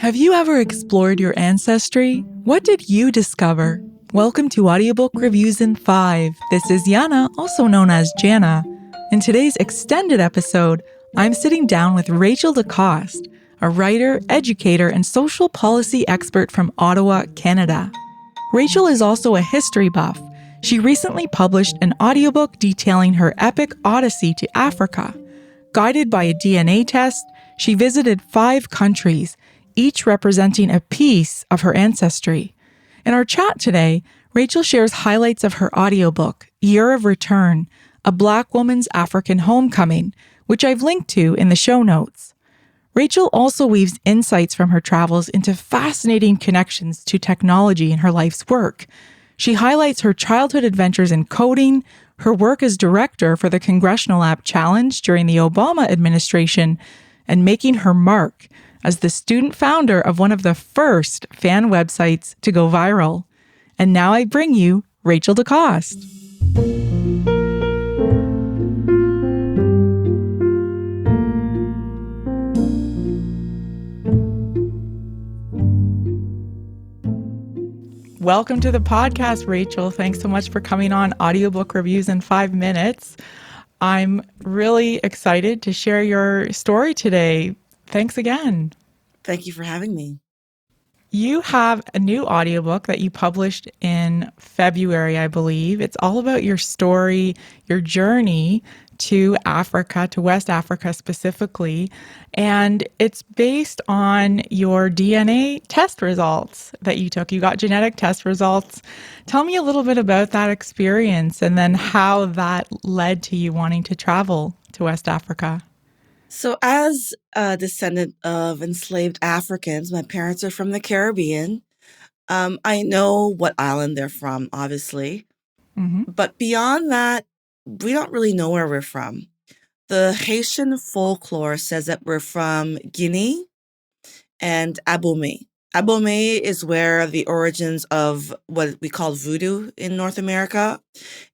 Have you ever explored your ancestry? What did you discover? Welcome to Audiobook Reviews in 5. This is Yana, also known as Jana. In today's extended episode, I'm sitting down with Rachel Décoste, a writer, educator, and social policy expert from Ottawa, Canada. Rachel is also a history buff. She recently published an audiobook detailing her epic odyssey to Africa. Guided by a DNA test, she visited 5 countries, each representing a piece of her ancestry. In our chat today, Rachel shares highlights of her audiobook, Year of Return, A Black Woman's African Homecoming, which I've linked to in the show notes. Rachel also weaves insights from her travels into fascinating connections to technology in her life's work. She highlights her childhood adventures in coding, her work as director for the Congressional App Challenge during the Obama administration, and making her mark as the student founder of one of the first fan websites to go viral. And now I bring you Rachel Décoste. Welcome to the podcast, Rachel. Thanks so much for coming on Audiobook Reviews in 5 minutes. I'm really excited to share your story today. Thanks again. Thank you for having me. You have a new audiobook that you published in February, I believe. It's all about your story, your journey to Africa, to West Africa specifically. And it's based on your DNA test results that you took. You got genetic test results. Tell me a little bit about that experience and then how that led to you wanting to travel to West Africa. So as a descendant of enslaved Africans, my parents are from the Caribbean. I know what island they're from, obviously. Mm-hmm. But beyond that, we don't really know where we're from. The Haitian folklore says that we're from Guinea and Abomey. Abomey is where the origins of what we call voodoo in North America.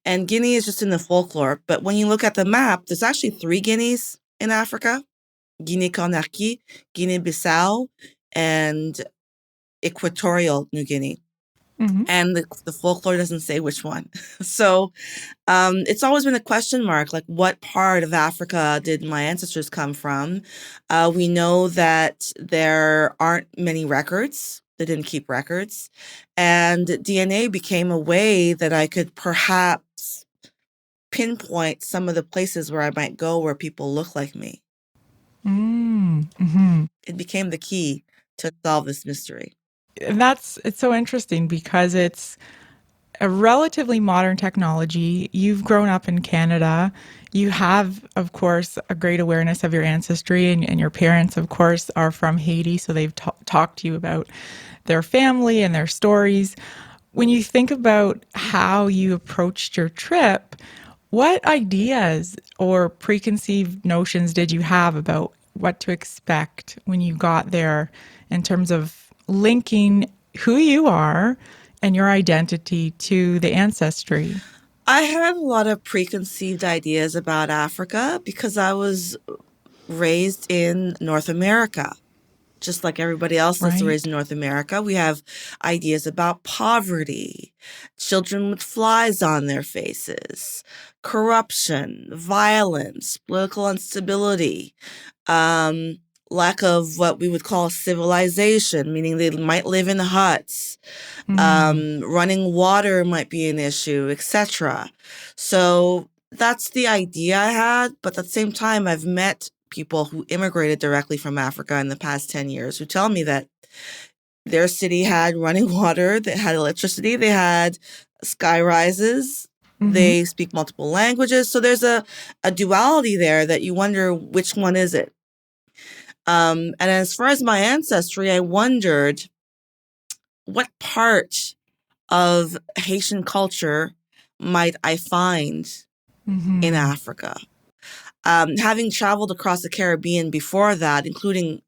And Guinea is just in the folklore. But when you look at the map, there's actually 3 Guineas in Africa: Guinea-Conakry, Guinea-Bissau, and Equatorial New Guinea. Mm-hmm. And the folklore doesn't say which one. So it's always been a question mark, like what part of Africa did my ancestors come from? We know that there aren't many records. They didn't keep records. And DNA became a way that I could perhaps pinpoint some of the places where I might go where people look like me. Mm-hmm. It became the key to solve this mystery. It's so interesting because it's a relatively modern technology. You've grown up in Canada. You have, of course, a great awareness of your ancestry, and your parents, of course, are from Haiti, so they've talked to you about their family and their stories. When you think about how you approached your trip, what ideas or preconceived notions did you have about what to expect when you got there in terms of linking who you are and your identity to the ancestry? I had a lot of preconceived ideas about Africa because I was raised in North America. Just like everybody else that's Right. raised in North America, we have ideas about poverty, children with flies on their faces, corruption, violence, political instability, lack of what we would call civilization, meaning they might live in huts. Running water might be an issue, etc. So that's the idea I had. But at the same time, I've met people who immigrated directly from Africa in the past 10 years who tell me that their city had running water, they had electricity, they had sky rises, they speak multiple languages. So there's a duality there that you wonder which one is it. And as far as my ancestry, I wondered what part of Haitian culture might I find in Africa. Having traveled across the Caribbean before that, including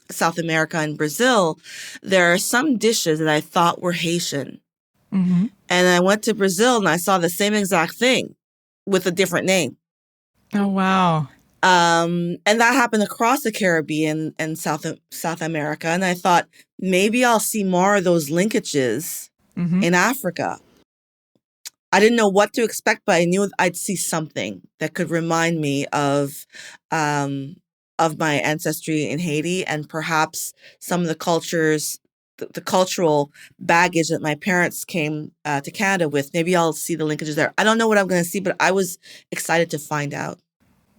South America and Brazil, there are some dishes that I thought were Haitian. And I went to Brazil and I saw the same exact thing with a different name. Oh, wow. And that happened across the Caribbean and South America. And I thought maybe I'll see more of those linkages in Africa. I didn't know what to expect, but I knew I'd see something that could remind me of my ancestry in Haiti, and perhaps some of the the cultural baggage that my parents came to Canada with. Maybe I'll see the linkages there. I don't know what I'm going to see, but I was excited to find out.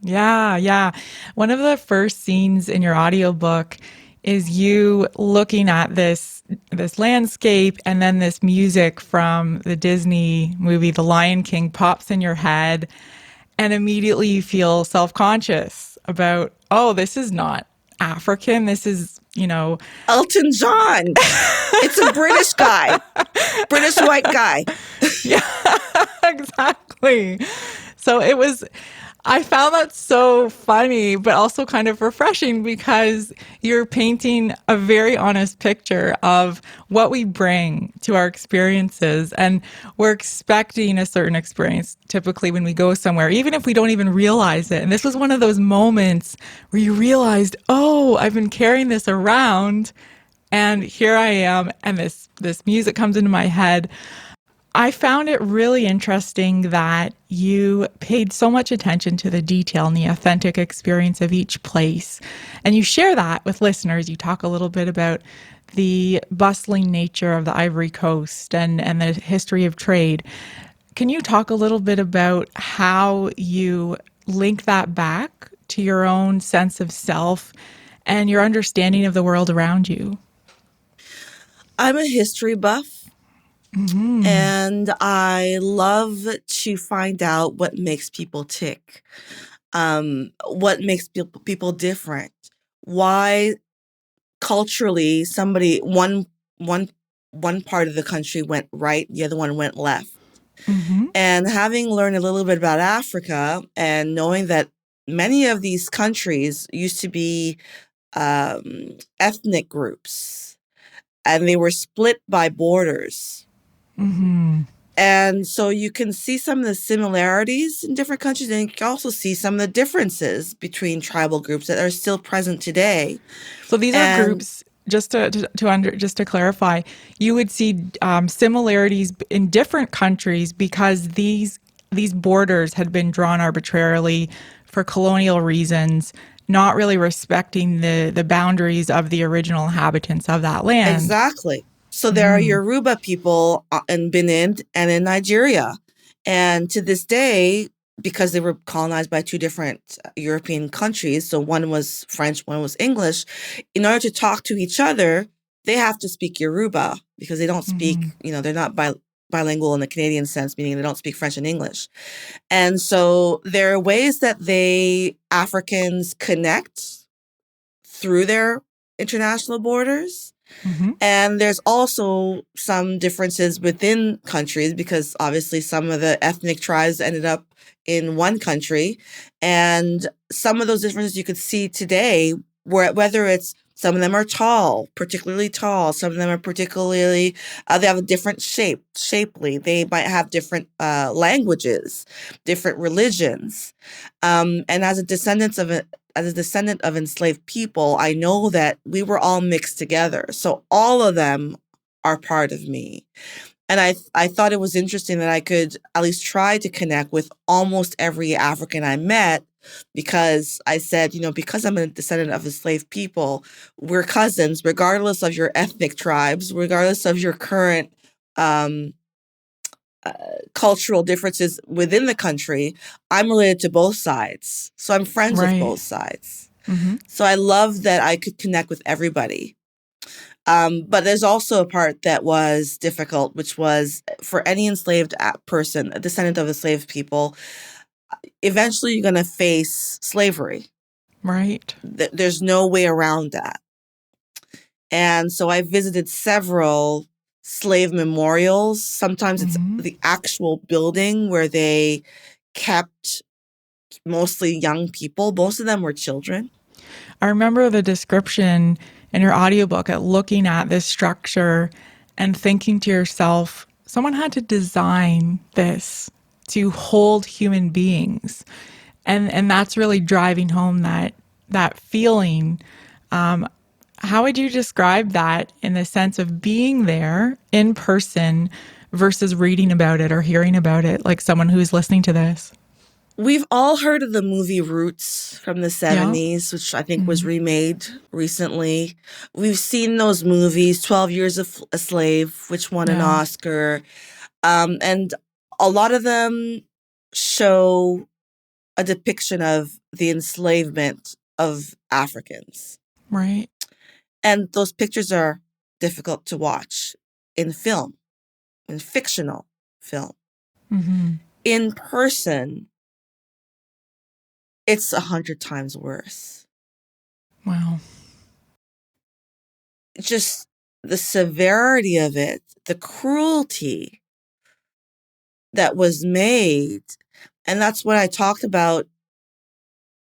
Yeah, yeah. One of the first scenes in your audiobook is you looking at this landscape, and then this music from the Disney movie The Lion King pops in your head, and immediately you feel self-conscious about, oh, this is not African. This is, Elton John. It's a British guy, British white guy. yeah, exactly. So I found that so funny, but also kind of refreshing, because you're painting a very honest picture of what we bring to our experiences. And we're expecting a certain experience typically when we go somewhere, even if we don't even realize it. And this was one of those moments where you realized, oh, I've been carrying this around, and here I am, and this music comes into my head. I found it really interesting that you paid so much attention to the detail and the authentic experience of each place. And you share that with listeners. You talk a little bit about the bustling nature of the Ivory Coast and the history of trade. Can you talk a little bit about how you link that back to your own sense of self and your understanding of the world around you? I'm a history buff. And I love to find out what makes people tick, what makes people different, why culturally one part of the country went right, the other one went left. And having learned a little bit about Africa and knowing that many of these countries used to be ethnic groups, and they were split by borders. And so you can see some of the similarities in different countries, and you can also see some of the differences between tribal groups that are still present today. So these are groups, just to clarify, you would see similarities in different countries because these borders had been drawn arbitrarily for colonial reasons, not really respecting the boundaries of the original inhabitants of that land. Exactly. So there are Yoruba people in Benin and in Nigeria. And to this day, because they were colonized by two different European countries, so one was French, one was English, in order to talk to each other, they have to speak Yoruba because they don't speak, they're not bilingual in the Canadian sense, meaning they don't speak French and English. And so there are ways that Africans connect through their international borders. And there's also some differences within countries because obviously some of the ethnic tribes ended up in one country. And some of those differences you could see today, whether it's some of them are tall, particularly tall. Some of them are particularly, they have a different shapely. They might have different languages, different religions. And as a descendant of enslaved people, I know that we were all mixed together. So all of them are part of me. And I thought it was interesting that I could at least try to connect with almost every African I met, because I said, because I'm a descendant of enslaved people, we're cousins, regardless of your ethnic tribes, regardless of your current cultural differences within the country. I'm related to both sides. So I'm friends with both sides. So I love that I could connect with everybody. But there's also a part that was difficult, which was for any enslaved person, a descendant of enslaved people, eventually you're going to face slavery. Right. There's no way around that. And so I visited several slave memorials. Sometimes it's the actual building where they kept mostly young people. Most of them were children. I remember the description in your audiobook at looking at this structure and thinking to yourself, someone had to design this to hold human beings. And that's really driving home that feeling. How would you describe that in the sense of being there in person versus reading about it or hearing about it, like someone who's listening to this? We've all heard of the movie Roots from the Yeah. 70s, which I think was remade recently. We've seen those movies, 12 Years a Slave, which won an Yeah. Oscar. And a lot of them show a depiction of the enslavement of Africans. Right. And those pictures are difficult to watch in film, in fictional film. Mm-hmm. In person, it's 100 times worse. Wow. Just the severity of it, the cruelty that was made. And that's what I talked about.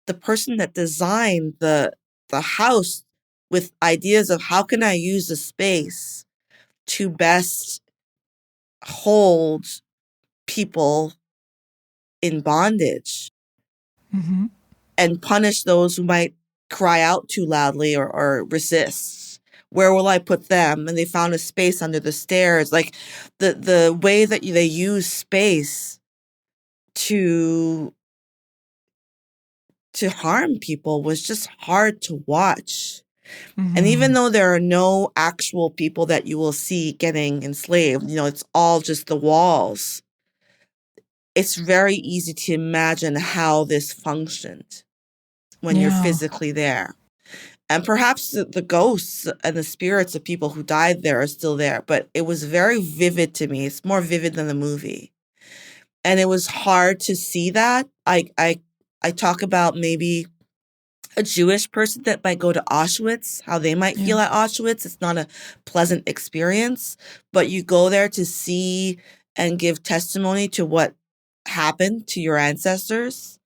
The person that designed the house with ideas of how can I use the space to best hold people in bondage Mm-hmm. and punish those who might cry out too loudly or resist. Where will I put them? And they found a space under the stairs. Like the way that they use space to harm people was just hard to watch. And even Mm-hmm. though there are no actual people that you will see getting enslaved, it's all just the walls. It's very easy to imagine how this functioned when you're Yeah. physically there. And perhaps the ghosts and the spirits of people who died there are still there, but it was very vivid to me. It's more vivid than the movie. And it was hard to see that. I talk about maybe a Jewish person that might go to Auschwitz, how they might Yeah. feel at Auschwitz. It's not a pleasant experience, but you go there to see and give testimony to what happened to your ancestors.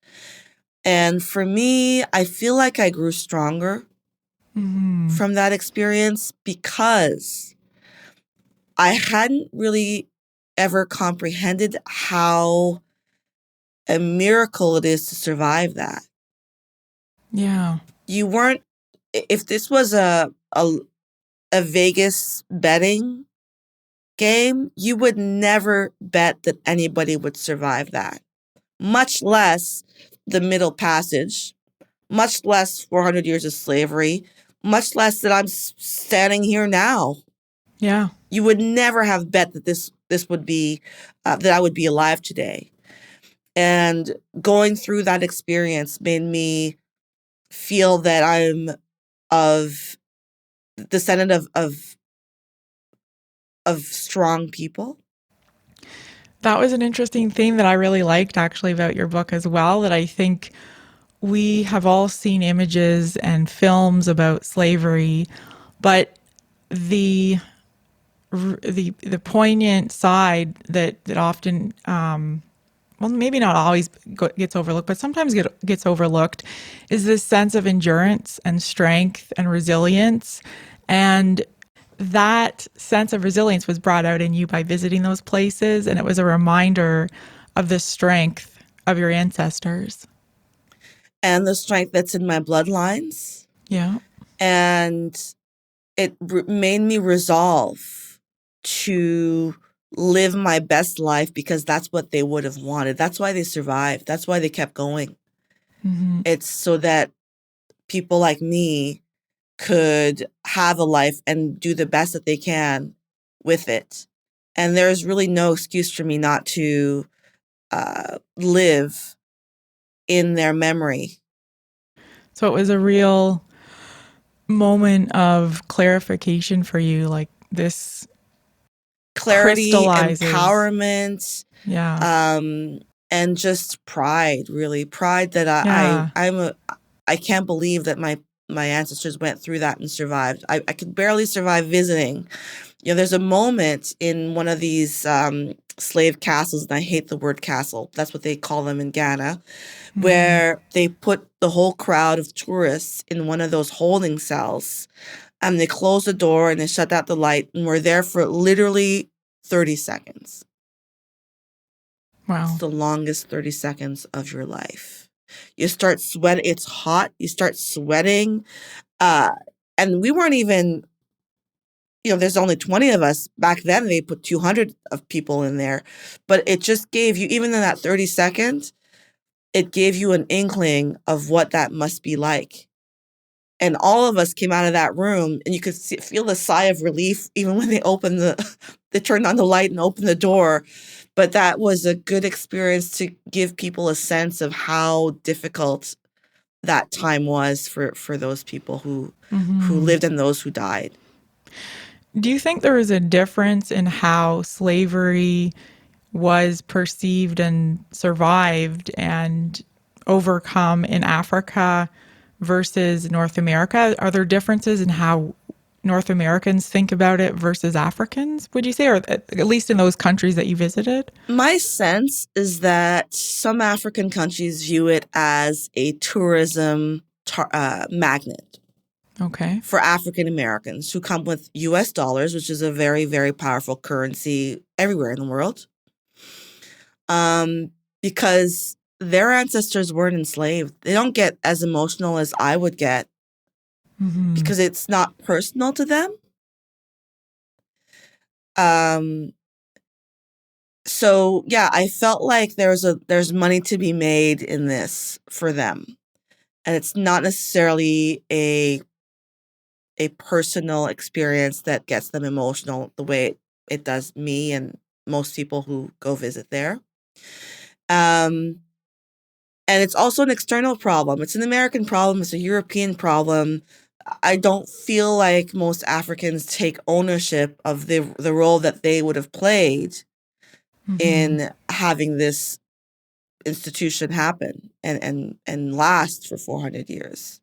And for me, I feel like I grew stronger Mm-hmm. from that experience because I hadn't really ever comprehended how a miracle it is to survive that. Yeah. You weren't, if this was a Vegas betting game, you would never bet that anybody would survive that, much less the Middle Passage, much less 400 years of slavery, much less that I'm standing here now. Yeah. You would never have bet that this would be, that I would be alive today. And going through that experience made me feel that I'm of descendant of strong people. That was an interesting theme that I really liked actually about your book as well, that I think we have all seen images and films about slavery, but the poignant side that often well, maybe not always gets overlooked, but sometimes gets overlooked, is this sense of endurance and strength and resilience. And that sense of resilience was brought out in you by visiting those places. And it was a reminder of the strength of your ancestors. And the strength that's in my bloodlines. Yeah. And it made me resolve to live my best life because that's what they would have wanted. That's why they survived. That's why they kept going. Mm-hmm. It's so that people like me could have a life and do the best that they can with it. And there's really no excuse for me not to live in their memory. So it was a real moment of clarification for you, like this Clarity, crystallizes. empowerment, Yeah. and just pride, really. Pride that Yeah. I can't believe that my ancestors went through that and survived. I could barely survive visiting. There's a moment in one of these slave castles, and I hate the word castle. That's what they call them in Ghana, where they put the whole crowd of tourists in one of those holding cells, and they close the door and they shut out the light, and we're there for literally 30 seconds. Wow. It's the longest 30 seconds of your life. You start sweating. It's hot. You start sweating. And we weren't even, there's only 20 of us. Back then, they put 200 of people in there. But it just gave you, even in that 30 seconds, it gave you an inkling of what that must be like. And all of us came out of that room, and you could feel the sigh of relief even when they turned on the light and opened the door. But that was a good experience to give people a sense of how difficult that time was for those people who lived and those who died. Do you think there was a difference in how slavery was perceived and survived and overcome in Africa versus North America? Are there differences in how North Americans think about it versus Africans, would you say, or at least in those countries that you visited? My sense is that some African countries view it as a tourism magnet. Okay. For African Americans who come with US dollars, which is a very, very powerful currency everywhere in the world. Because their ancestors weren't enslaved. They don't get as emotional as I would get because it's not personal to them. So yeah, I felt like there's money to be made in this for them. And it's not necessarily a personal experience that gets them emotional the way it does me and most people who go visit there. And it's also an external problem. It's an American problem. It's a European problem. I don't feel like most Africans take ownership of the role that they would have played in having this institution happen and last for 400 years.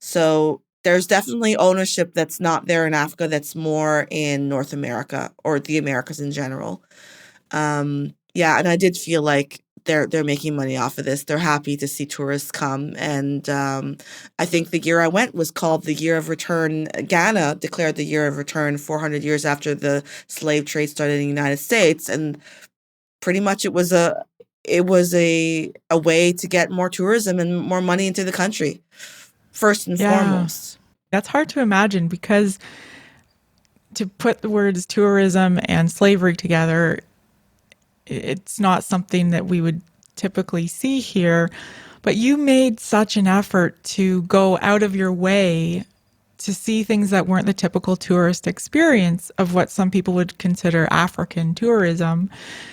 So there's definitely ownership that's not there in Africa, that's more in North America or the Americas in general. Yeah, and I did feel like they're making money off of this. They're happy to see tourists come. And I think the year I went was called the Year of Return. Ghana declared the Year of Return 400 years after the slave trade started in the United States. And pretty much it was a way to get more tourism and more money into the country, first and foremost. That's hard to imagine because to put the words tourism and slavery together, it's not something that we would typically see here. But you made such an effort to go out of your way to see things that weren't the typical tourist experience of what some people would consider African tourism.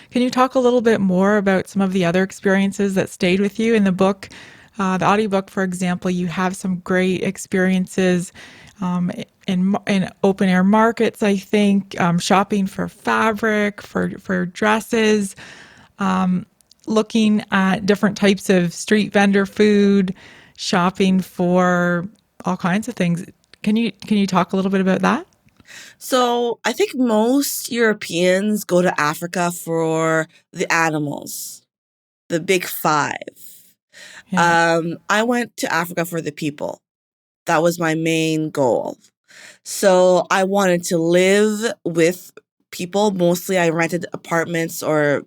Can you talk a little bit more about some of the other experiences that stayed with you in the book? The audiobook, for example, you have some great experiences in open air markets, I think, shopping for fabric, for dresses, looking at different types of street vendor food, shopping for all kinds of things. Can you talk a little bit about that? So I think most Europeans go to Africa for the animals, the big five. Yeah. I went to Africa for the people. That was my main goal. So I wanted to live with people. Mostly I rented apartments or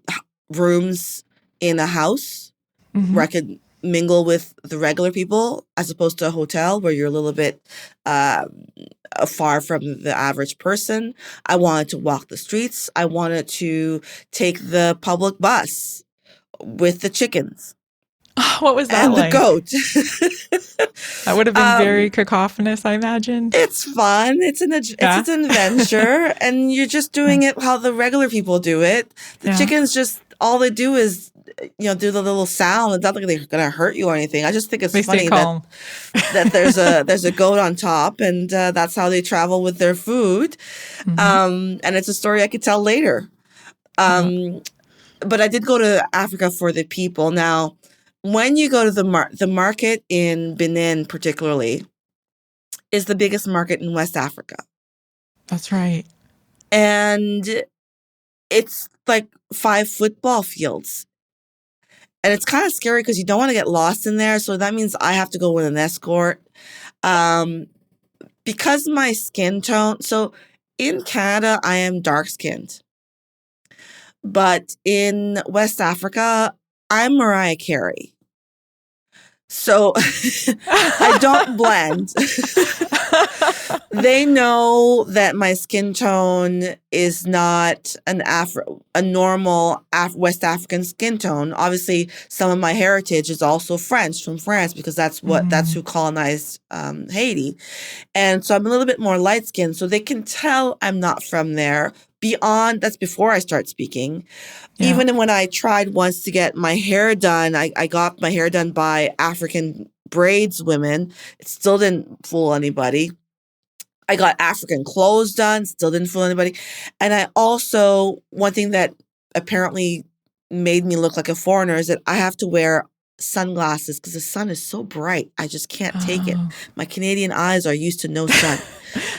rooms in a house where I could mingle with the regular people as opposed to a hotel where you're a little bit far from the average person. I wanted to walk the streets. I wanted to take the public bus with the chickens. What was that and like? The goat. That would have been very cacophonous, I imagine. It's fun. It's an adventure, and you're just doing it how the regular people do it. The chickens just all they do is do the little sound. It's not like they're gonna hurt you or anything. I just think it's funny that there's a goat on top, and that's how they travel with their food. And it's a story I could tell later. But I did go to Africa for the people. Now, when you go to the market in Benin, particularly, is the biggest market in West Africa. That's right. And it's like 5 football fields. And it's kind of scary because you don't want to get lost in there. So that means I have to go with an escort. Because my skin tone, so in Canada, I am dark-skinned. But in West Africa, I'm Mariah Carey. So I don't blend. They know that my skin tone is not a normal West African skin tone. Obviously, some of my heritage is also French, from France, because that's who colonized Haiti. And so I'm a little bit more light skinned, so they can tell I'm not from there. That's before I start speaking. Yeah. Even when I tried once to get my hair done, I got my hair done by African braids women. It still didn't fool anybody. I got African clothes done, still didn't fool anybody. And I also, one thing that apparently made me look like a foreigner is that I have to wear sunglasses because the sun is so bright. I just can't take it. My Canadian eyes are used to no sun.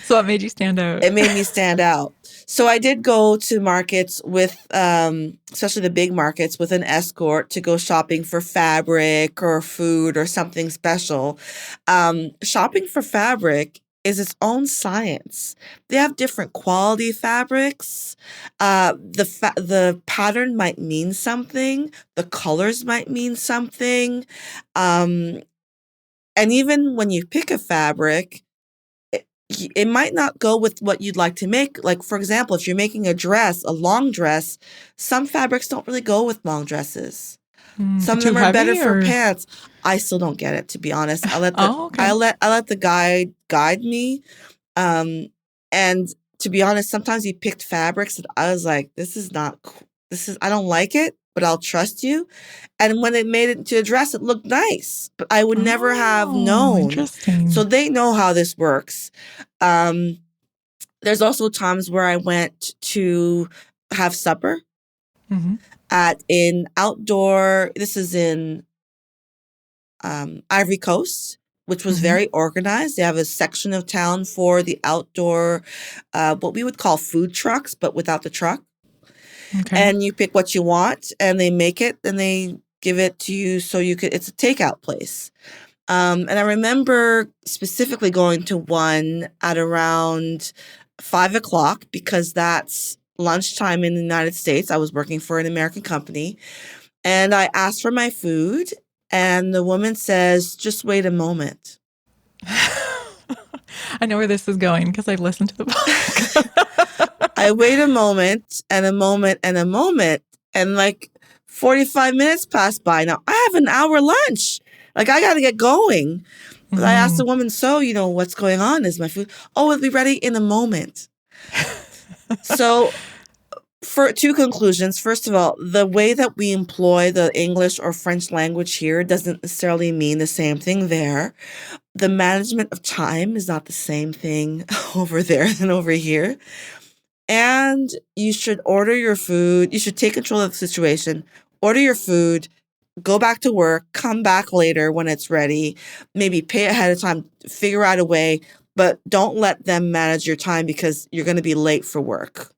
So it made you stand out. It made me stand out. So I did go to markets with, especially the big markets, with an escort to go shopping for fabric or food or something special. Shopping for fabric is its own science. They have different quality fabrics. The pattern might mean something. The colors might mean something. And even when you pick a fabric, it might not go with what you'd like to make. Like, for example, if you're making a long dress, some fabrics don't really go with long dresses. Some of them are better for pants. I still don't get it, to be honest. I let the guide me. And to be honest, sometimes he picked fabrics that I was like, I don't like it, but I'll trust you. And when it made it into a dress, it looked nice, but I would never have known. Interesting. So they know how this works. There's also times where I went to have supper this is in Ivory Coast, which was very organized. They have a section of town for the outdoor, what we would call food trucks, but without the truck. Okay. And you pick what you want, and they make it, and they give it to you so it's a takeout place. And I remember specifically going to one at around 5:00 because that's lunchtime in the United States. I was working for an American company, and I asked for my food, and the woman says, "Just wait a moment." I know where this is going because I listened to the book. I wait a moment and a moment and a moment, and like 45 minutes passed by. Now I have an hour lunch. Like, I got to get going. But I asked the woman, "So, what's going on? Is my food?" "Oh, it'll be ready in a moment." So, for two conclusions. First of all, the way that we employ the English or French language here doesn't necessarily mean the same thing there. The management of time is not the same thing over there than over here. And you should order your food. You should take control of the situation. Order your food. Go back to work, come back later when it's ready, maybe pay ahead of time, figure out a way, but don't let them manage your time because you're going to be late for work.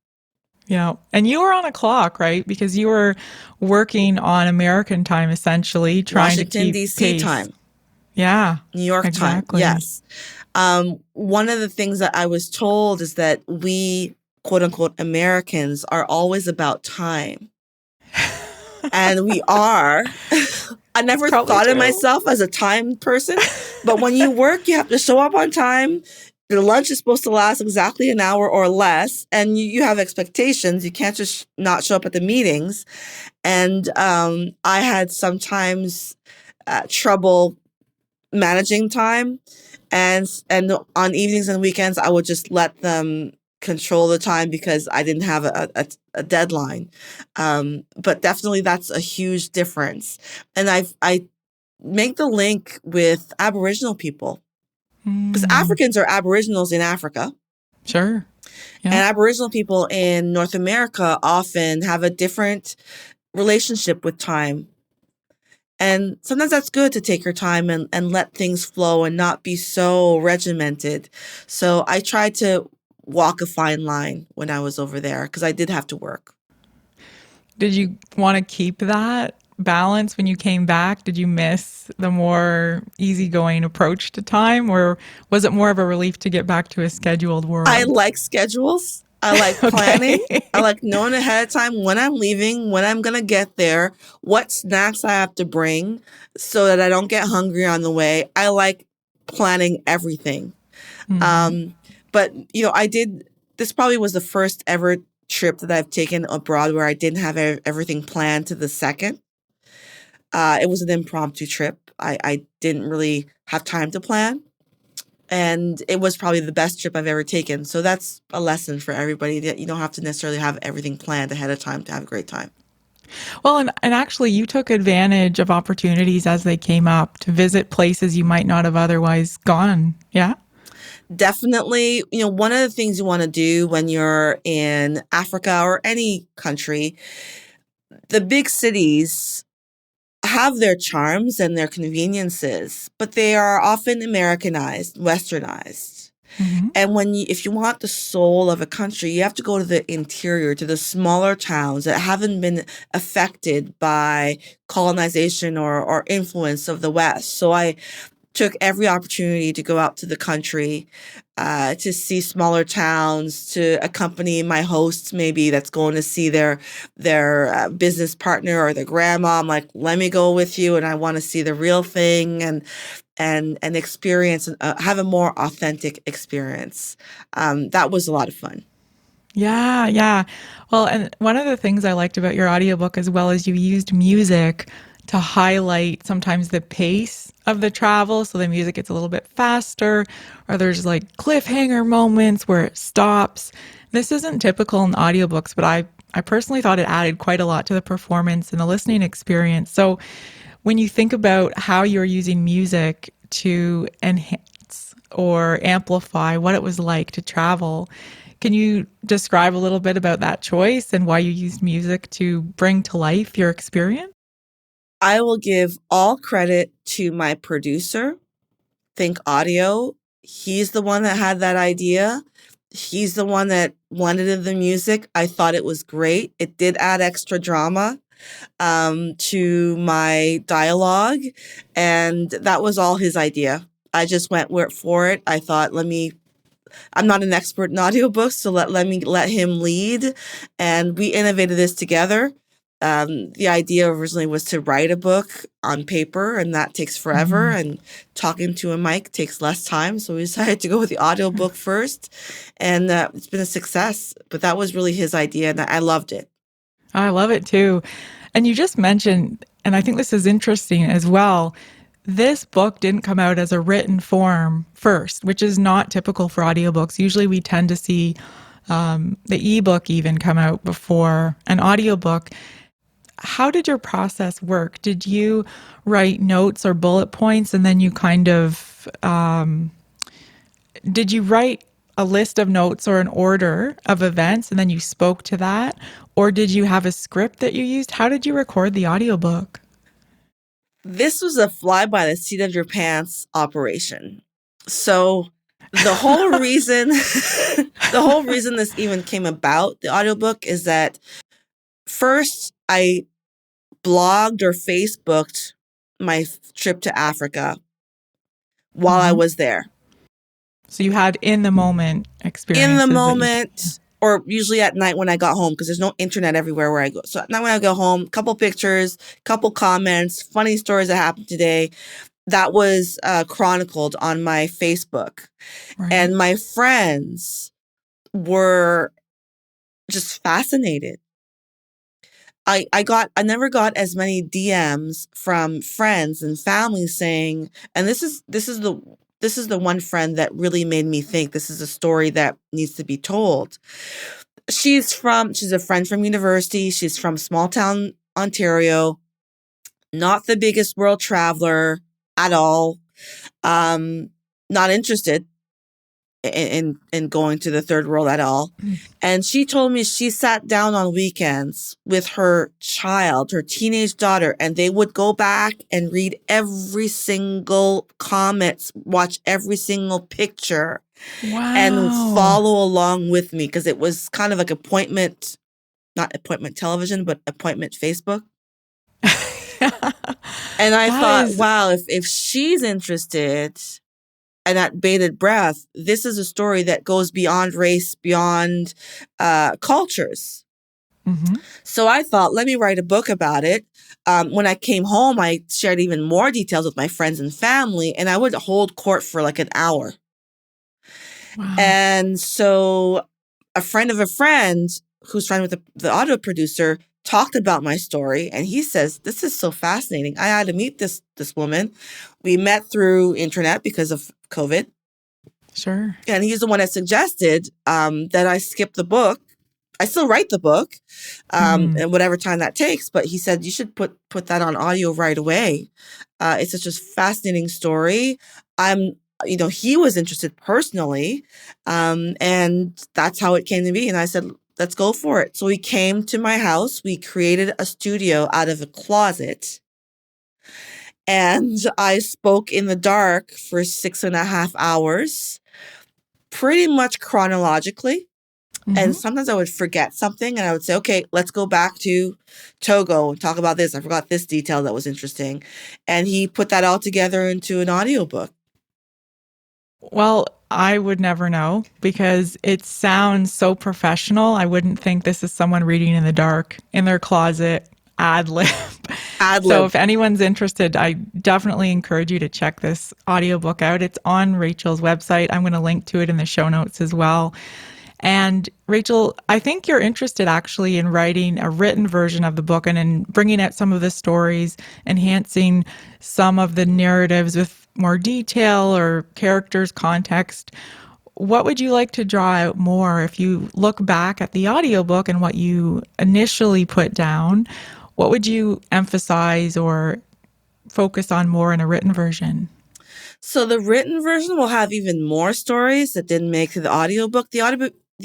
Yeah. And you were on a clock, right? Because you were working on American time, essentially, trying to keep Washington, D.C. time. Yeah. New York time. Yes. One of the things that I was told is that we, quote unquote, Americans are always about time. And we are. I never thought of myself as a time person, but when you work, you have to show up on time. Your lunch is supposed to last exactly an hour or less, and you have expectations. You can't just not show up at the meetings. And I had sometimes trouble managing time, and on evenings and weekends, I would just let them control the time because I didn't have a deadline. But definitely that's a huge difference. And I make the link with Aboriginal people because Africans are Aboriginals in Africa. Sure. Yeah. And Aboriginal people in North America often have a different relationship with time. And sometimes that's good to take your time and let things flow and not be so regimented. So I try to walk a fine line when I was over there because I did have to work. Did you want to keep that balance when you came back? Did you miss the more easygoing approach to time, or was it more of a relief to get back to a scheduled world? I like schedules. I like planning. Okay. I like knowing ahead of time when I'm leaving, when I'm going to get there, what snacks I have to bring so that I don't get hungry on the way. I like planning everything. Mhm. Um, but, this probably was the first ever trip that I've taken abroad where I didn't have everything planned to the second. It was an impromptu trip. I didn't really have time to plan. And it was probably the best trip I've ever taken. So that's a lesson for everybody that you don't have to necessarily have everything planned ahead of time to have a great time. Well, and actually, you took advantage of opportunities as they came up to visit places you might not have otherwise gone. Yeah. Definitely, one of the things you want to do when you're in Africa or any country, the big cities have their charms and their conveniences, but they are often Americanized, westernized. Hmm. And if you want the soul of a country, you have to go to the interior, to the smaller towns that haven't been affected by colonization or influence of the West. So I took every opportunity to go out to the country, to see smaller towns, to accompany my hosts maybe that's going to see their business partner or their grandma. I'm like, let me go with you, and I want to see the real thing and experience and have a more authentic experience. That was a lot of fun. Yeah, yeah. Well, and one of the things I liked about your audiobook as well is you used music to highlight sometimes the pace of the travel. So the music gets a little bit faster, or there's like cliffhanger moments where it stops. This isn't typical in audiobooks, but I personally thought it added quite a lot to the performance and the listening experience. So when you think about how you're using music to enhance or amplify what it was like to travel, can you describe a little bit about that choice and why you used music to bring to life your experience? I will give all credit to my producer, Think Audio. He's the one that had that idea. He's the one that wanted the music. I thought it was great. It did add extra drama to my dialogue, and that was all his idea. I just went for it. I thought, I'm not an expert in audiobooks, so let me let him lead. And we innovated this together. The idea originally was to write a book on paper, and that takes forever. Mhm. And talking to a mic takes less time. So we decided to go with the audiobook first. And it's been a success. But that was really his idea, and I loved it. I love it too. And you just mentioned, and I think this is interesting as well, this book didn't come out as a written form first, which is not typical for audiobooks. Usually we tend to see the ebook even come out before an audiobook. How did your process work? Did you write notes or bullet points and then you kind of, did you write a list of notes or an order of events and then you spoke to that? Or did you have a script that you used? How did you record the audiobook? This was a fly by the seat of your pants operation. So the whole reason the whole reason this even came about, the audiobook, is that first I blogged or Facebooked my trip to Africa while I Mhm. was there. So you had in the moment In the experiences that you, moment, or usually at night when I got home, because there's no internet everywhere where I go. So at night when I go home, couple pictures, couple comments, funny stories that happened today. That was chronicled on my Facebook. right? And my friends were just fascinated. I never got as many DMs from friends and family saying, and this is the one friend that really made me think this is a story that needs to be told. She's a friend from university. She's from small town Ontario, not the biggest world traveler at all. Um, Not interested in going to the third world at all. And she told me she sat down on weekends with her child, her teenage daughter, and they would go back and read every single comments, watch every single picture, and Wow. follow along with me because it was kind of like appointment, not appointment television, but appointment Facebook. And I That thought, is, wow, if she's interested, and at bated breath, this is a story that goes beyond race, beyond cultures. Mm-hmm. So I thought, let me write a book about it. When I came home, I shared even more details with my friends and family, and I would hold court for like an hour. Wow. And so a friend of a friend who's friend with the audio producer talked about my story, and he says, this is so fascinating. I had to meet this woman. We met through internet because of COVID. Sure. And he's the one that suggested that I skip the book. I still write the book, and whatever time that takes. But he said, you should put that on audio right away. It's such a fascinating story. He was interested personally, and that's how it came to be. And I said, let's go for it. So he came to my house. We created a studio out of a closet. And I spoke in the dark for 6.5 hours, pretty much chronologically. Mm-hmm. And sometimes I would forget something and I would say, okay, let's go back to Togo and talk about this. I forgot this detail that was interesting. And he put that all together into an audiobook. Well, I would never know because it sounds so professional. I wouldn't think this is someone reading in the dark in their closet, ad lib. So if anyone's interested, I definitely encourage you to check this audiobook out. It's on Rachel's website. I'm going to link to it in the show notes as well. And Rachel, I think you're interested actually in writing a written version of the book and in bringing out some of the stories, enhancing some of the narratives with more detail or characters, context. What would you like to draw out more if you look back at the audiobook and what you initially put down? What would you emphasize or focus on more in a written version? So the written version will have even more stories that didn't make to the audiobook. The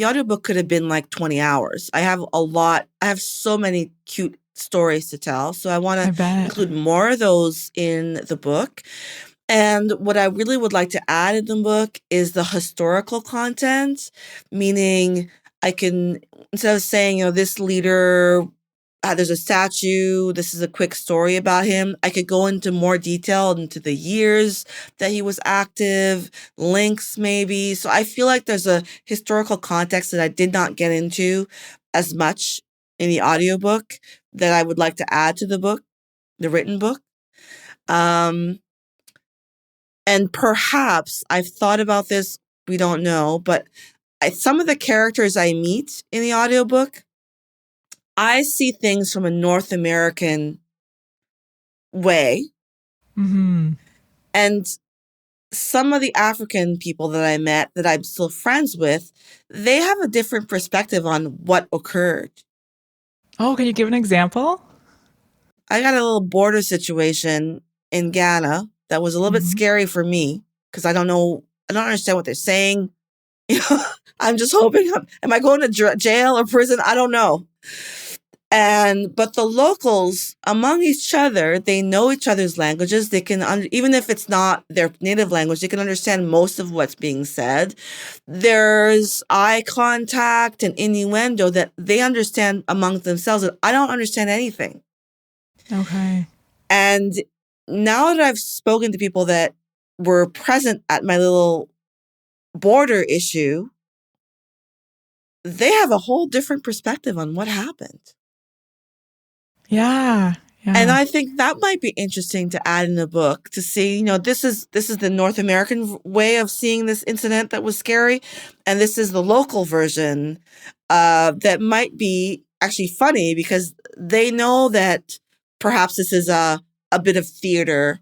audiobook could have been like 20 hours. I have so many cute stories to tell. So I want to include more of those in the book. And what I really would like to add in the book is the historical content, meaning I can, instead of saying, this leader, there's a statue, this is a quick story about him, I could go into more detail into the years that he was active, links maybe. So I feel like there's a historical context that I did not get into as much in the audiobook that I would like to add to the book, the written book. And perhaps I've thought about this, we don't know, but some of the characters I meet in the audiobook, I see things from a North American way. Mm-hmm. And some of the African people that I met that I'm still friends with, they have a different perspective on what occurred. Oh, can you give an example? I got a little border situation in Ghana that was a little bit scary for me because I don't understand what they're saying. I'm just hoping, am I going to jail or prison? I don't know. But the locals among each other, they know each other's languages. They can, even if it's not their native language, they can understand most of what's being said. There's eye contact and innuendo that they understand amongst themselves. And I don't understand anything. Okay. And now that I've spoken to people that were present at my little border issue, they have a whole different perspective on what happened. Yeah. And I think that might be interesting to add in the book to see, this is the North American way of seeing this incident that was scary. And this is the local version that might be actually funny because they know that perhaps this is a bit of theater.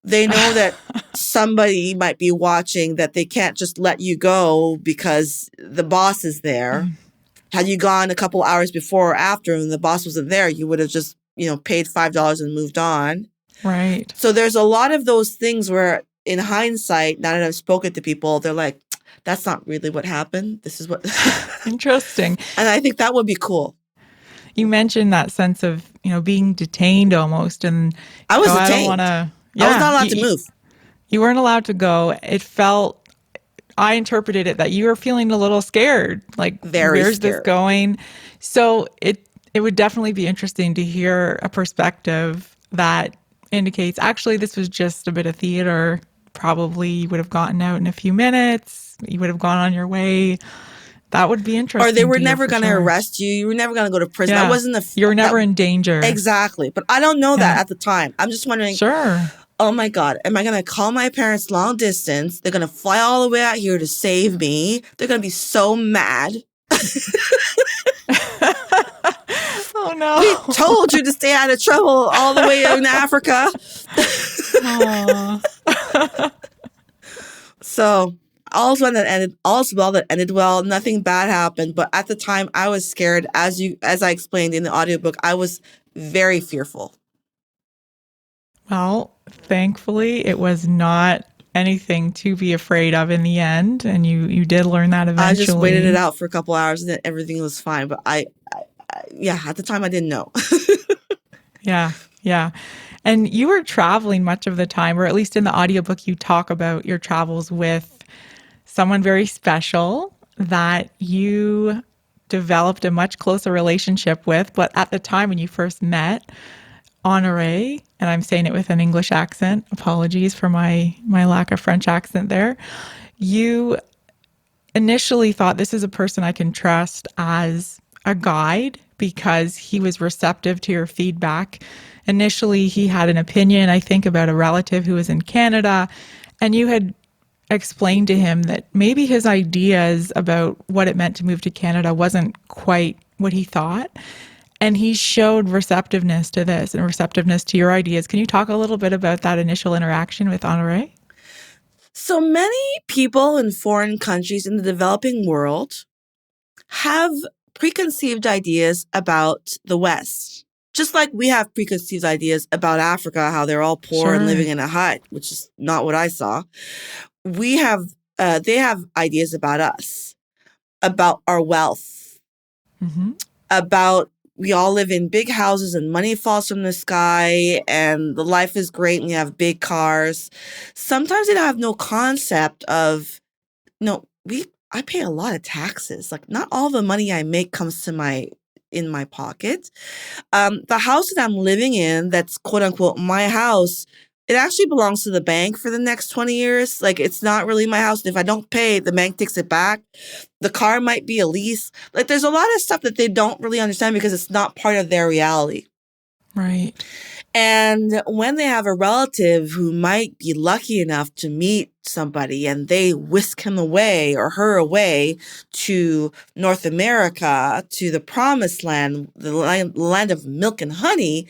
They know that somebody might be watching, that they can't just let you go because the boss is there. Had you gone a couple hours before or after and the boss wasn't there, you would have just, paid $5 and moved on. Right. So there's a lot of those things where in hindsight, now that I've spoken to people, they're like, that's not really what happened. This is what. Interesting. And I think that would be cool. You mentioned that sense of, being detained almost. And I was detained. I don't want to. I was not allowed to move. You weren't allowed to go. It felt, I interpreted it that you were feeling a little scared. Like, where's this going? So it would definitely be interesting to hear a perspective that indicates actually this was just a bit of theater probably you would have gotten out in a few minutes. You would have gone on your way. That would be interesting. Or they were to hear never for going to sure. arrest you. You were never going to go to prison. Yeah. That wasn't You were never in danger. Exactly. But I don't know that Yeah. at the time. I'm just wondering, Sure. oh my God, am I going to call my parents long distance? They're going to fly all the way out here to save me. They're going to be so mad. Oh no. We told you to stay out of trouble all the way in Africa. So all's well that ended well. Nothing bad happened. But at the time I was scared. As I explained in the audiobook, I was very fearful. Well, thankfully, it was not anything to be afraid of in the end, and you did learn that eventually. I just waited it out for a couple hours, and then everything was fine. But I at the time I didn't know. Yeah. And you were traveling much of the time, or at least in the audiobook, you talk about your travels with someone very special that you developed a much closer relationship with. But at the time when you first met, Honoré, and I'm saying it with an English accent, apologies for my lack of French accent there, you initially thought this is a person I can trust as a guide because he was receptive to your feedback. Initially, he had an opinion, I think, about a relative who was in Canada, and you had explained to him that maybe his ideas about what it meant to move to Canada wasn't quite what he thought. And he showed receptiveness to this and receptiveness to your ideas. Can you talk a little bit about that initial interaction with Honoré? So many people in foreign countries in the developing world have preconceived ideas about the West. Just like we have preconceived ideas about Africa, how they're all poor and living in a hut, which is not what I saw. They have ideas about us, about our wealth, about we all live in big houses and money falls from the sky and the life is great and we have big cars. Sometimes they have no concept of, I pay a lot of taxes. Like not all the money I make comes to in my pocket. The house that I'm living in, that's quote unquote my house, it actually belongs to the bank for the next 20 years. Like it's not really my house. And if I don't pay, the bank takes it back. The car might be a lease. Like there's a lot of stuff that they don't really understand because it's not part of their reality. Right. And when they have a relative who might be lucky enough to meet somebody and they whisk him away or her away to North America, to the promised land, the land of milk and honey,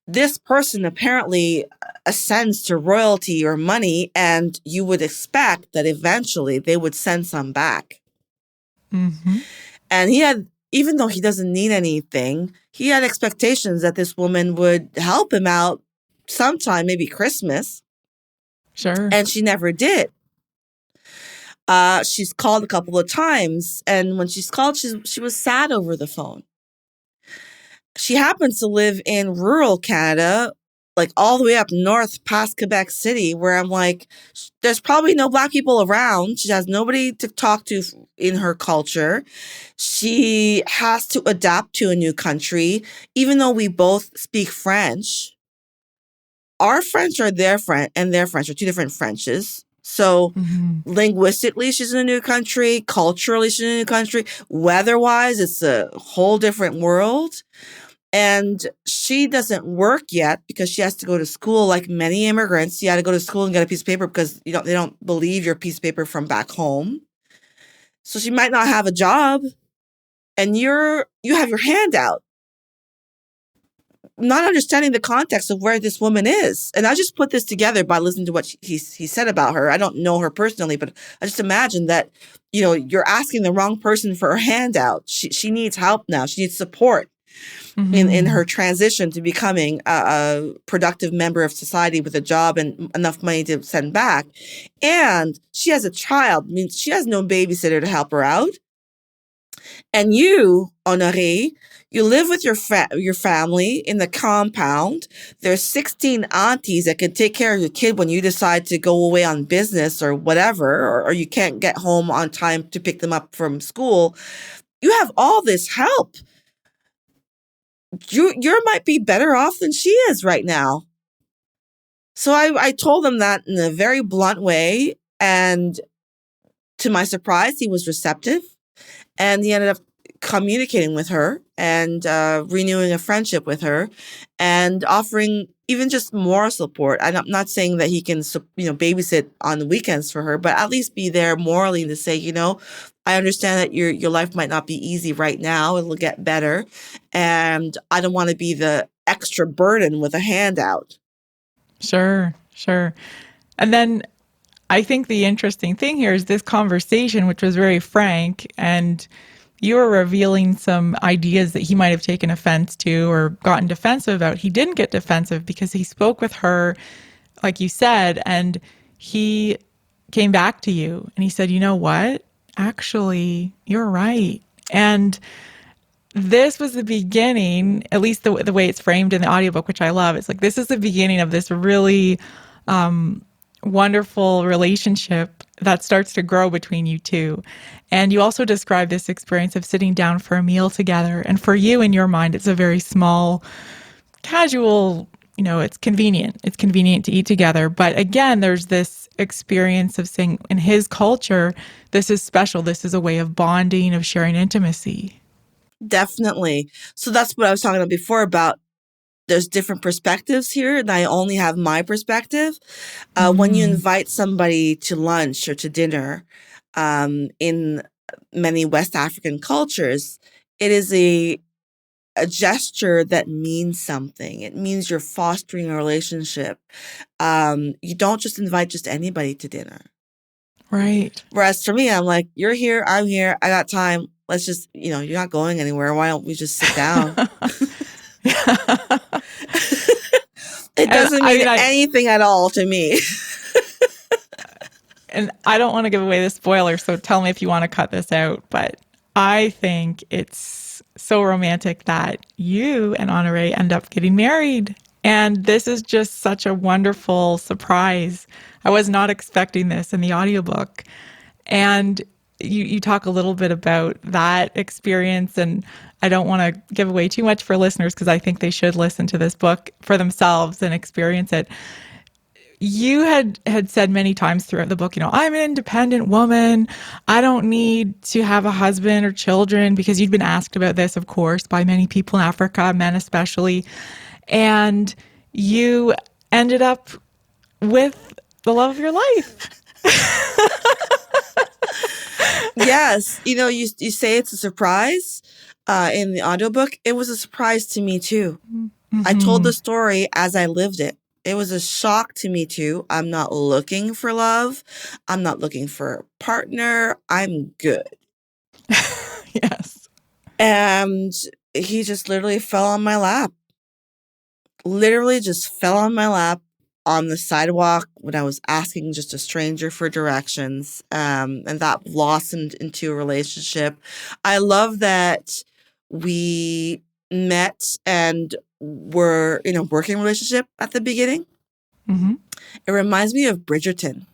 this person apparently ascends to royalty or money, and you would expect that eventually they would send some back. And he had, even though he doesn't need anything, he had expectations that this woman would help him out sometime, maybe Christmas. Sure. And she never did. She's called a couple of times, and when she's called, she was sad over the phone. She happens to live in rural Canada, like all the way up north past Quebec City, where I'm like, there's probably no Black people around. She has nobody to talk to in her culture. She has to adapt to a new country, even though we both speak French. Our French are their French, and their French are two different Frenches. So linguistically, she's in a new country. Culturally, she's in a new country. Weather-wise, it's a whole different world. And she doesn't work yet because she has to go to school like many immigrants. You had to go to school and get a piece of paper because they don't believe your piece of paper from back home. So she might not have a job. And you have your hand out, not understanding the context of where this woman is. And I just put this together by listening to what he said about her. I don't know her personally, but I just imagine that, you're asking the wrong person for her handout. She needs help now. She needs support in her transition to becoming a productive member of society with a job and enough money to send back. And she has a child, means she has no babysitter to help her out. And you, Honoré, you live with your family in the compound. There's 16 aunties that can take care of your kid when you decide to go away on business or whatever, or you can't get home on time to pick them up from school. You have all this help. You might be better off than she is right now. So I told him that in a very blunt way. And to my surprise, he was receptive. And he ended up communicating with her and renewing a friendship with her and offering even just moral support. I'm not saying that he can, babysit on the weekends for her, but at least be there morally to say, I understand that your life might not be easy right now. It'll get better. And I don't want to be the extra burden with a handout. Sure. And then I think the interesting thing here is this conversation, which was very frank, and you were revealing some ideas that he might have taken offense to or gotten defensive about. He didn't get defensive because he spoke with her, like you said, and he came back to you and he said, you know what? Actually, you're right. And this was the beginning, at least the way it's framed in the audiobook, which I love. It's like, this is the beginning of this really wonderful relationship that starts to grow between you two. And you also describe this experience of sitting down for a meal together. And for you, in your mind, it's a very small, casual, it's convenient. It's convenient to eat together. But again, there's this experience of saying, in his culture, this is special. This is a way of bonding, of sharing intimacy. Definitely. So that's what I was talking about before about there's different perspectives here, and I only have my perspective. When you invite somebody to lunch or to dinner, in many West African cultures, it is a gesture that means something. It means you're fostering a relationship. You don't just invite just anybody to dinner. Right. Whereas for me, I'm like, you're here, I'm here, I got time. Let's just, you're not going anywhere. Why don't we just sit down? It doesn't mean anything at all to me. And I don't want to give away the spoiler, so tell me if you want to cut this out. But I think it's so romantic that you and Honoré end up getting married. And this is just such a wonderful surprise. I was not expecting this in the audiobook. And you talk a little bit about that experience, and I don't want to give away too much for listeners because I think they should listen to this book for themselves and experience it. You had said many times throughout the book, I'm an independent woman. I don't need to have a husband or children, because you'd been asked about this, of course, by many people in Africa, men especially. And you ended up with the love of your life. Yes. You say it's a surprise in the audiobook. It was a surprise to me too. Mm-hmm. I told the story as I lived it. It was a shock to me too. I'm not looking for love. I'm not looking for a partner. I'm good. Yes. And he just literally fell on my lap. Literally just fell on my lap on the sidewalk when I was asking just a stranger for directions. And that blossomed into a relationship. I love that we met and were in a working relationship at the beginning. Mm-hmm. It reminds me of Bridgerton,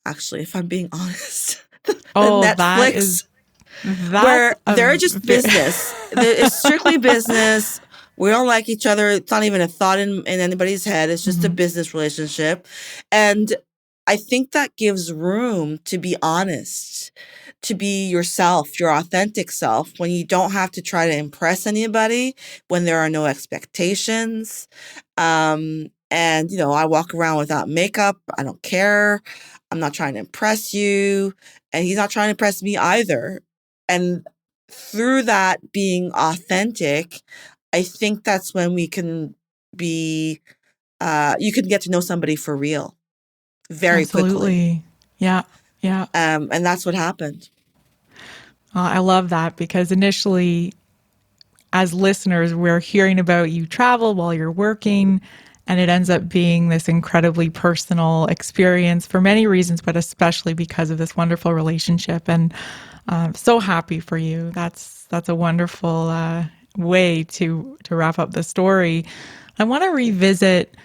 actually, if I'm being honest. Oh, Netflix, where they're just business. It's strictly business. We don't like each other. It's not even a thought in anybody's head. It's just a business relationship. And I think that gives room to be honest, to be yourself, your authentic self, when you don't have to try to impress anybody, when there are no expectations. And, I walk around without makeup. I don't care. I'm not trying to impress you. And he's not trying to impress me either. And through that being authentic, I think that's when we can be, you can get to know somebody for real very quickly. Yeah. And that's what happened. I love that, because initially, as listeners, we're hearing about you travel while you're working, and it ends up being this incredibly personal experience for many reasons, but especially because of this wonderful relationship. And I'm so happy for you. That's a wonderful way to wrap up the story. I want to revisit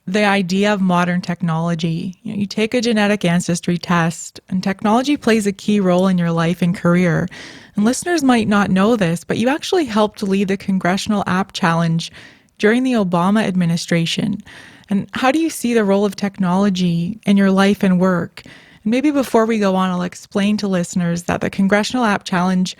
the idea of modern technology. You take a genetic ancestry test, and technology plays a key role in your life and career. And listeners might not know this, but you actually helped lead the Congressional App Challenge during the Obama administration. And how do you see the role of technology in your life and work? And maybe before we go on, I'll explain to listeners that the Congressional App Challenge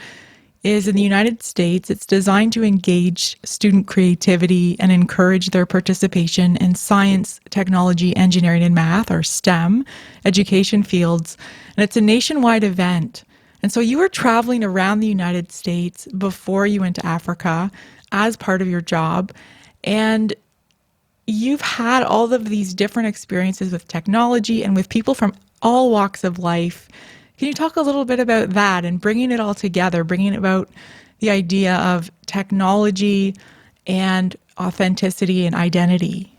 is in the United States. It's designed to engage student creativity and encourage their participation in science, technology, engineering, and math, or STEM, education fields. And it's a nationwide event. And so you were traveling around the United States before you went to Africa as part of your job. And you've had all of these different experiences with technology and with people from all walks of life. Can you talk a little bit about that and bringing it all together, bringing about the idea of technology and authenticity and identity?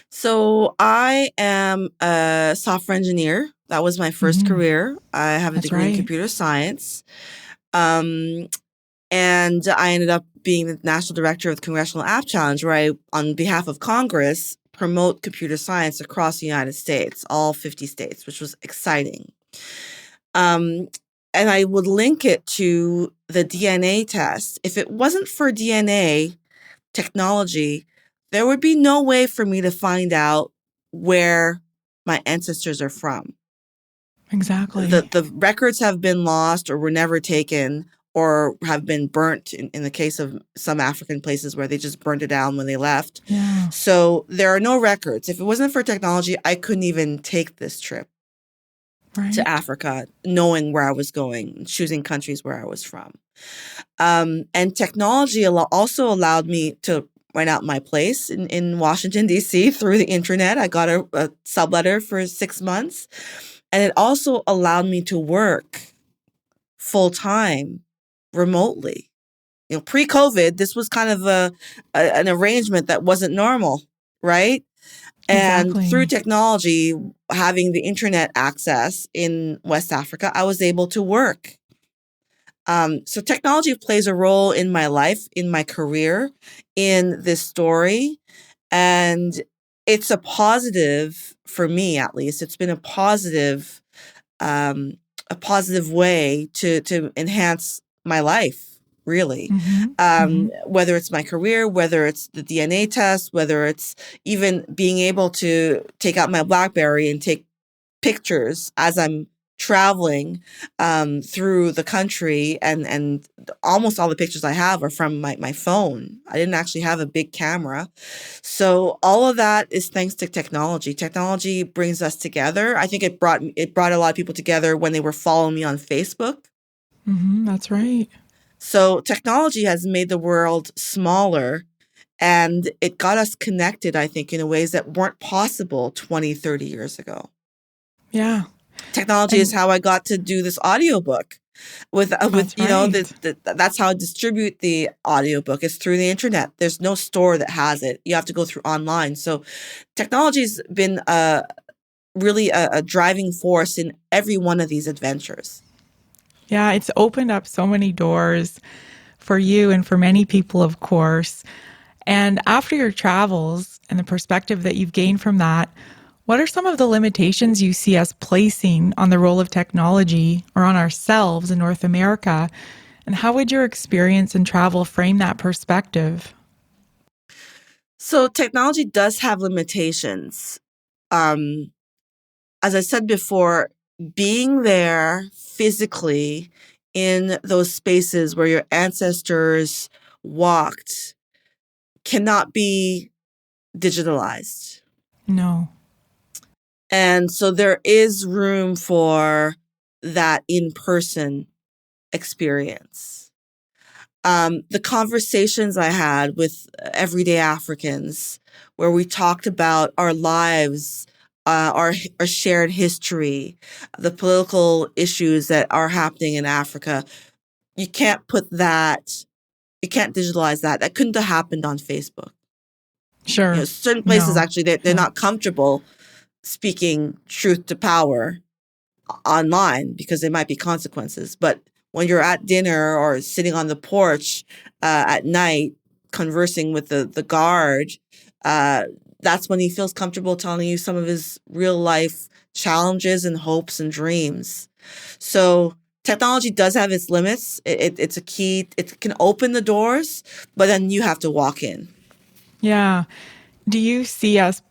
So I am a software engineer. That was my first career. I have a That's degree in right. computer science. And I ended up being the national director of the Congressional App Challenge, where I, on behalf of Congress, promote computer science across the United States, all 50 states, which was exciting. And I would link it to the DNA test. If it wasn't for DNA technology, there would be no way for me to find out where my ancestors are from. Exactly. The records have been lost or were never taken or have been burnt in the case of some African places where they just burned it down when they left. Yeah. So there are no records. If it wasn't for technology, I couldn't even take this trip to Africa, knowing where I was going, choosing countries where I was from. And technology also allowed me to write out my place in Washington, D.C. through the internet. I got a subletter for 6 months. And it also allowed me to work full-time remotely. You know, pre-COVID, this was kind of an arrangement that wasn't normal, right? And Exactly. through technology, having the internet access in West Africa, I was able to work. So technology plays a role in my life, in my career, in this story. And it's a positive, for me at least, it's been a positive way to enhance my life. Really, whether it's my career, whether it's the DNA test, whether it's even being able to take out my BlackBerry and take pictures as I'm traveling through the country, and almost all the pictures I have are from my phone. I didn't actually have a big camera. So all of that is thanks to technology. Technology brings us together. I think it brought a lot of people together when they were following me on Facebook. That's right. So technology has made the world smaller, and it got us connected, I think, in ways that weren't possible 20, 30 years ago. Yeah. Technology is how I got to do this audiobook with you know, that's how I distribute the audiobook. It's through the internet. There's no store that has it. You have to go through online. So technology's been really a driving force in every one of these adventures. Yeah, it's opened up so many doors for you and for many people, of course. And after your travels and the perspective that you've gained from that, what are some of the limitations you see us placing on the role of technology or on ourselves in North America? And how would your experience in travel frame that perspective? So technology does have limitations. As I said before, being there physically in those spaces where your ancestors walked cannot be digitalized. No. And so there is room for that in-person experience. The conversations I had with everyday Africans, where we talked about our lives, our shared history, the political issues that are happening in Africa, you can't digitalize that. That couldn't have happened on Facebook. Sure. You know, certain places, No. actually, they're not comfortable speaking truth to power online because there might be consequences. But when you're at dinner or sitting on the porch at night conversing with the guard, that's when he feels comfortable telling you some of his real life challenges and hopes and dreams. So technology does have its limits. It's a key. It can open the doors, but then you have to walk in. Yeah. Do you see us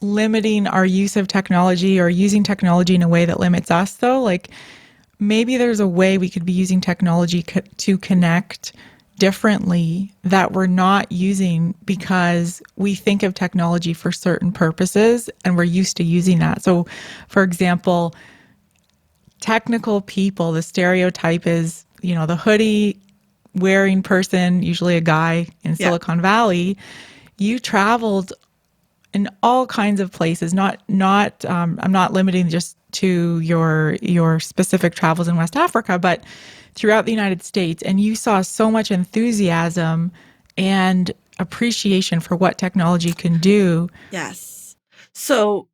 limiting our use of technology or using technology in a way that limits us, though? Like maybe there's a way we could be using technology to connect differently that we're not using because we think of technology for certain purposes and we're used to using that. So, for example, technical people, the stereotype is, the hoodie wearing person, usually a guy in Yeah. Silicon Valley. You traveled in all kinds of places, I'm not limiting just to your specific travels in West Africa, but throughout the United States. And you saw so much enthusiasm and appreciation for what technology can do. Yes. So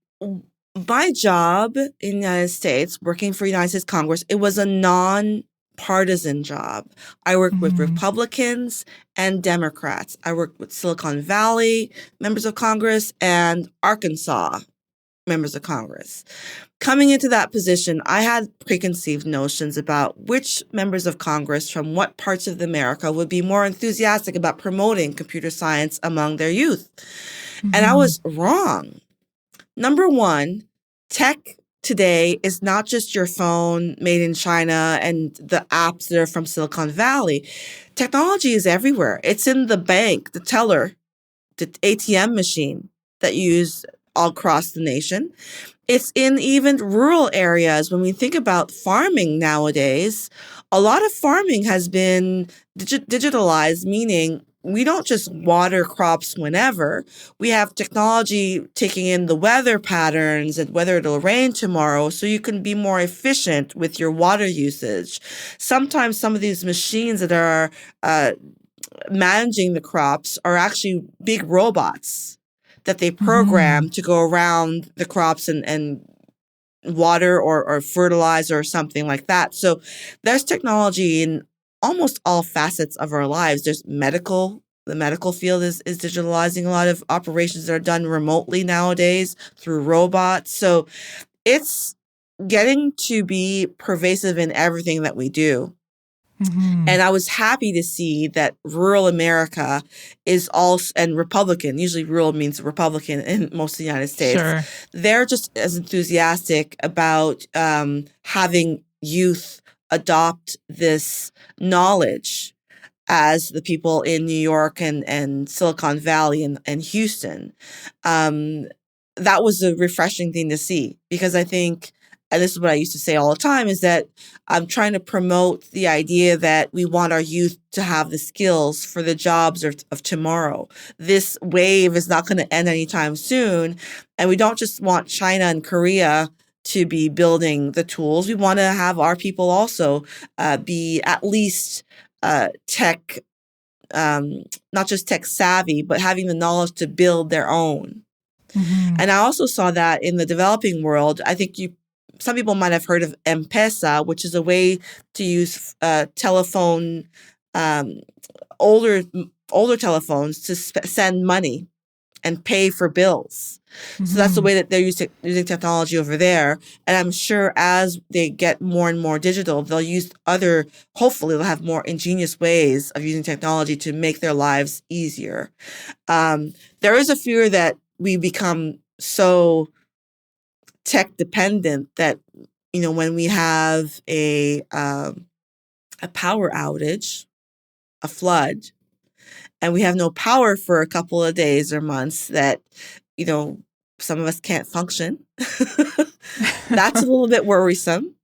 my job in the United States, working for United States Congress, it was a non-partisan job. I worked with Republicans and Democrats. I worked with Silicon Valley members of Congress and Arkansas members of Congress. Coming into that position, I had preconceived notions about which members of Congress from what parts of America would be more enthusiastic about promoting computer science among their youth. And I was wrong. Number one, tech today is not just your phone made in China and the apps that are from Silicon Valley. Technology is everywhere. It's in the bank, the teller, the ATM machine that you use all across the nation. It's in even rural areas. When we think about farming nowadays, a lot of farming has been digitalized, meaning we don't just water crops whenever. We have technology taking in the weather patterns and whether it'll rain tomorrow, so you can be more efficient with your water usage. Sometimes some of these machines that are managing the crops are actually big robots that they program to go around the crops and water or fertilize or something like that. So there's technology in almost all facets of our lives. There's medical. The medical field is digitalizing a lot of operations that are done remotely nowadays through robots. So it's getting to be pervasive in everything that we do. And I was happy to see that rural America is also, and Republican, usually rural means Republican in most of the United States. Sure. They're just as enthusiastic about having youth adopt this knowledge as the people in New York and Silicon Valley and Houston. That was a refreshing thing to see because I think, and this is what I used to say all the time, is that I'm trying to promote the idea that we want our youth to have the skills for the jobs of tomorrow. This wave is not going to end anytime soon. And we don't just want China and Korea to be building the tools. We want to have our people also be at least tech, not just tech savvy, but having the knowledge to build their own. And I also saw that in the developing world. I think some people might have heard of M-Pesa, which is a way to use telephone, older telephones to send money and pay for bills. So that's the way that they're using technology over there. And I'm sure as they get more and more digital, they'll use hopefully they'll have more ingenious ways of using technology to make their lives easier. There is a fear that we become so tech dependent that, when we have a power outage, a flood, and we have no power for a couple of days or months, that, some of us can't function. That's a little bit worrisome.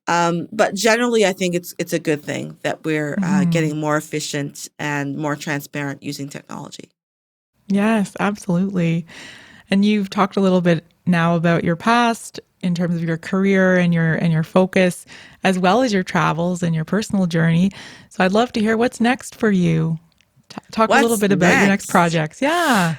But generally, I think it's a good thing that we're getting more efficient and more transparent using technology. Yes, absolutely. And you've talked a little bit now about your past in terms of your career and your focus, as well as your travels and your personal journey. So I'd love to hear what's next for you. Talk a little bit about your next projects. Yeah.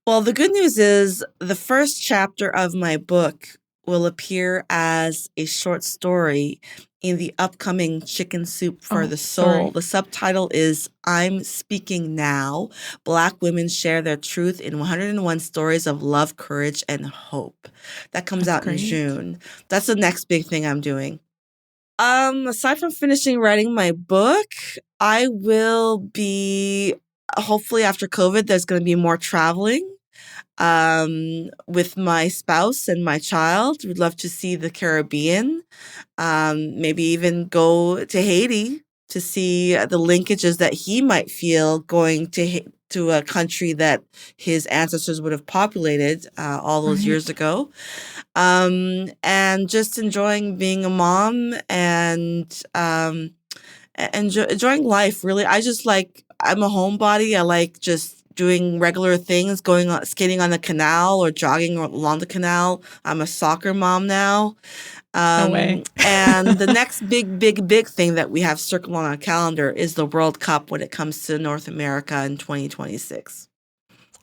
Well, the good news is the first chapter of my book will appear as a short story in the upcoming Chicken Soup for the Soul. Sorry. The subtitle is I'm Speaking Now. Black Women Share Their Truth in 101 Stories of Love, Courage, and Hope. That comes out in June. That's the next big thing I'm doing. Aside from finishing writing my book, I will be, hopefully after COVID, there's going to be more traveling. with my spouse and my child. We'd love to see the Caribbean, maybe even go to Haiti to see the linkages that he might feel going to a country that his ancestors would have populated all those years ago. And just enjoying being a mom and enjoying life, really. I'm a homebody. I like just doing regular things, skating on the canal or jogging along the canal. I'm a soccer mom now. No way. And the next big thing that we have circled on our calendar is the World Cup when it comes to North America in 2026.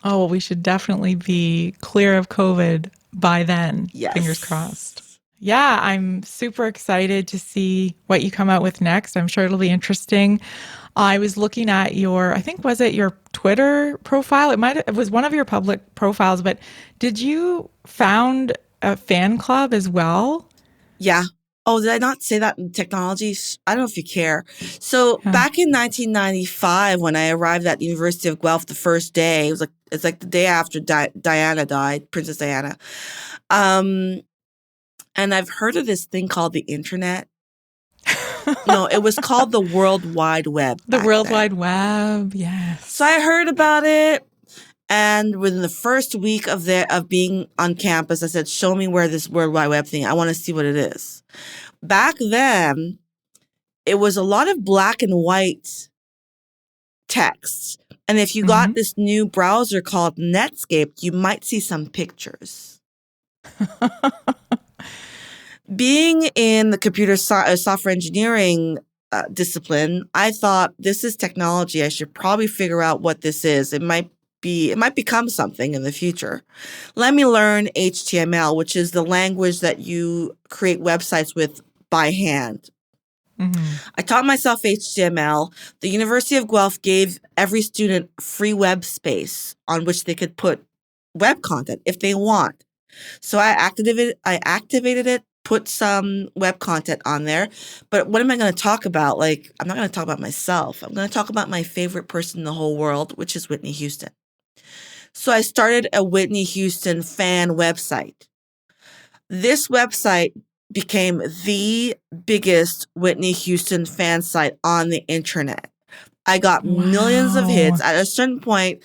Oh, well, we should definitely be clear of COVID by then. Yes. Fingers crossed. Yeah, I'm super excited to see what you come out with next. I'm sure it'll be interesting. I was looking at I think, was it your Twitter profile? It was one of your public profiles, but did you found a fan club as well? Yeah. Oh, did I not say that in technology? I don't know if you care. So back in 1995, when I arrived at the University of Guelph the first day, it's like the day after Diana died, Princess Diana. And I've heard of this thing called the internet. No, it was called the World Wide Web. The World Wide Web, yes. So I heard about it. And within the first week of being on campus, I said, show me where this World Wide Web thing, I want to see what it is. Back then, it was a lot of black and white text. And if you got this new browser called Netscape, you might see some pictures. Being in the computer software engineering discipline, I thought, this is technology. I should probably figure out what this is. It might become something in the future. Let me learn HTML, which is the language that you create websites with by hand. I taught myself HTML. The University of Guelph gave every student free web space on which they could put web content if they want. So I activated it, put some web content on there. But what am I going to talk about? I'm not going to talk about myself. I'm going to talk about my favorite person in the whole world, which is Whitney Houston. So I started a Whitney Houston fan website. This website became the biggest Whitney Houston fan site on the internet. I got millions of hits. At a certain point,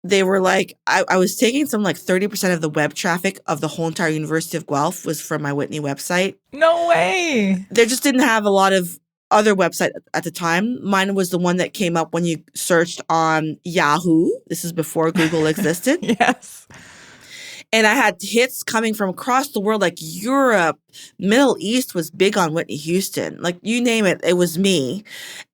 they were like, I was taking some 30% of the web traffic of the whole entire University of Guelph was from my Whitney website. No way. They just didn't have a lot of other websites at the time. Mine was the one that came up when you searched on Yahoo. This is before Google existed. Yes. And I had hits coming from across the world, like Europe, Middle East was big on Whitney Houston. You name it, it was me.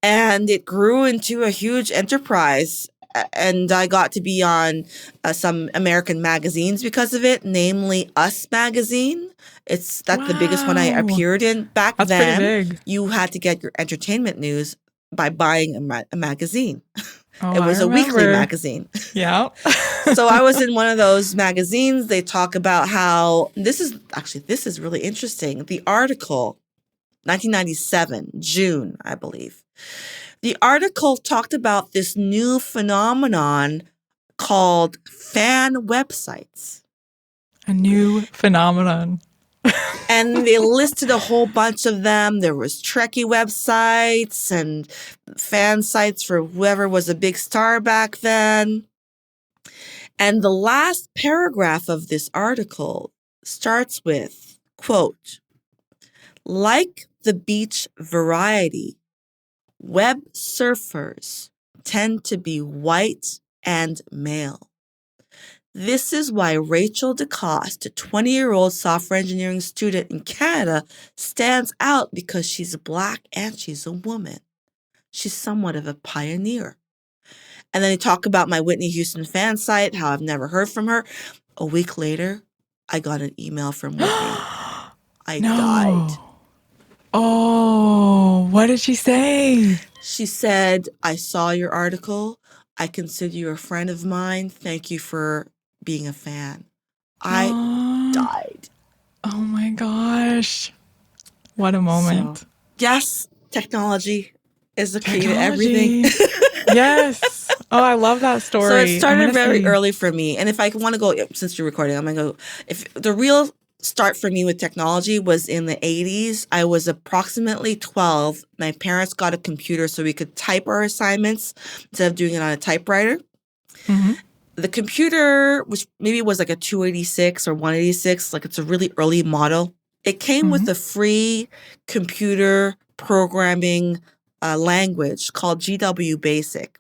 And it grew into a huge enterprise. And I got to be on some American magazines because of it, namely Us magazine. That's the biggest one I appeared in. Back then, you had to get your entertainment news by buying a magazine. Oh, it was a weekly magazine. Yeah. So I was in one of those magazines. They talk about how this is really interesting. The article, 1997, June, I believe. The article talked about this new phenomenon called fan websites. A new phenomenon. And they listed a whole bunch of them. There was Trekkie websites and fan sites for whoever was a big star back then. And the last paragraph of this article starts with, quote, like the beach variety, web surfers tend to be white and male. This is why Rachel Décoste, a 20-year-old software engineering student in Canada, stands out because she's black and she's a woman. She's somewhat of a pioneer. And then they talk about my Whitney Houston fan site, how I've never heard from her. A week later, I got an email from Whitney. I died. Oh, what did she say? She said, I saw your article. I consider you a friend of mine. Thank you for being a fan. I died. Oh my gosh. What a moment. So, yes, technology is the key to everything. Yes. Oh, I love that story. So it started very early for me. And if I want to go, since you're recording, I'm going to go. If the real start for me with technology was in the 80s. I was approximately 12. My parents got a computer so we could type our assignments instead of doing it on a typewriter. Mm-hmm. The computer, which maybe was like a 286 or 186, like it's a really early model, it came with a free computer programming language called GW Basic.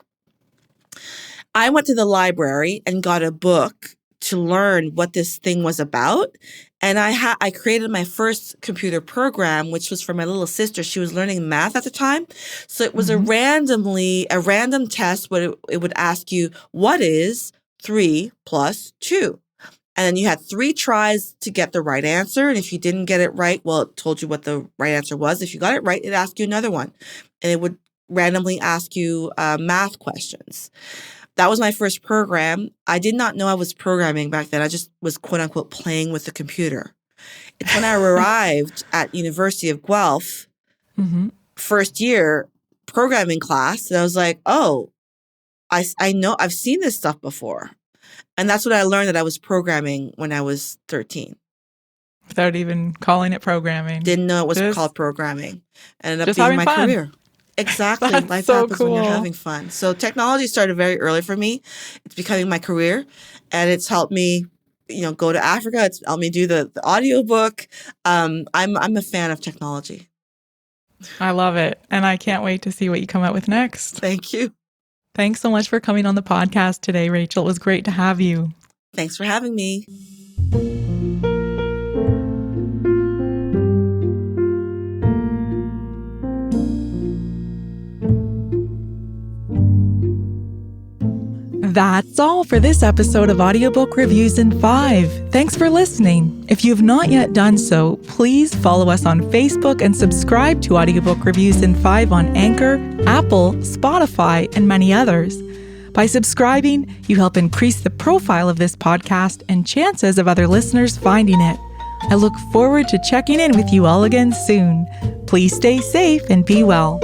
I went to the library and got a book to learn what this thing was about. And I created my first computer program, which was for my little sister. She was learning math at the time. So it was a random test where it would ask you, what is 3 plus 2? And then you had 3 tries to get the right answer. And if you didn't get it right, well, it told you what the right answer was. If you got it right, it asked you another one. And it would randomly ask you math questions. That was my first program. I did not know I was programming back then. I just was, quote unquote, playing with the computer. It's when I arrived at University of Guelph, first year programming class, and I was like, oh, I know, I've seen this stuff before. And that's when I learned that I was programming when I was 13. Without even calling it programming. Didn't know it was called programming. Ended up being my fun. Career. Exactly. That's Life so happens cool. when you're having fun. So technology started very early for me. It's becoming my career, and it's helped me, go to Africa. It's helped me do the audiobook. I'm a fan of technology. I love it. And I can't wait to see what you come out with next. Thank you. Thanks so much for coming on the podcast today, Rachel. It was great to have you. Thanks for having me. That's all for this episode of Audiobook Reviews in 5. Thanks for listening. If you've not yet done so, please follow us on Facebook and subscribe to Audiobook Reviews in 5 on Anchor, Apple, Spotify, and many others. By subscribing, you help increase the profile of this podcast and chances of other listeners finding it. I look forward to checking in with you all again soon. Please stay safe and be well.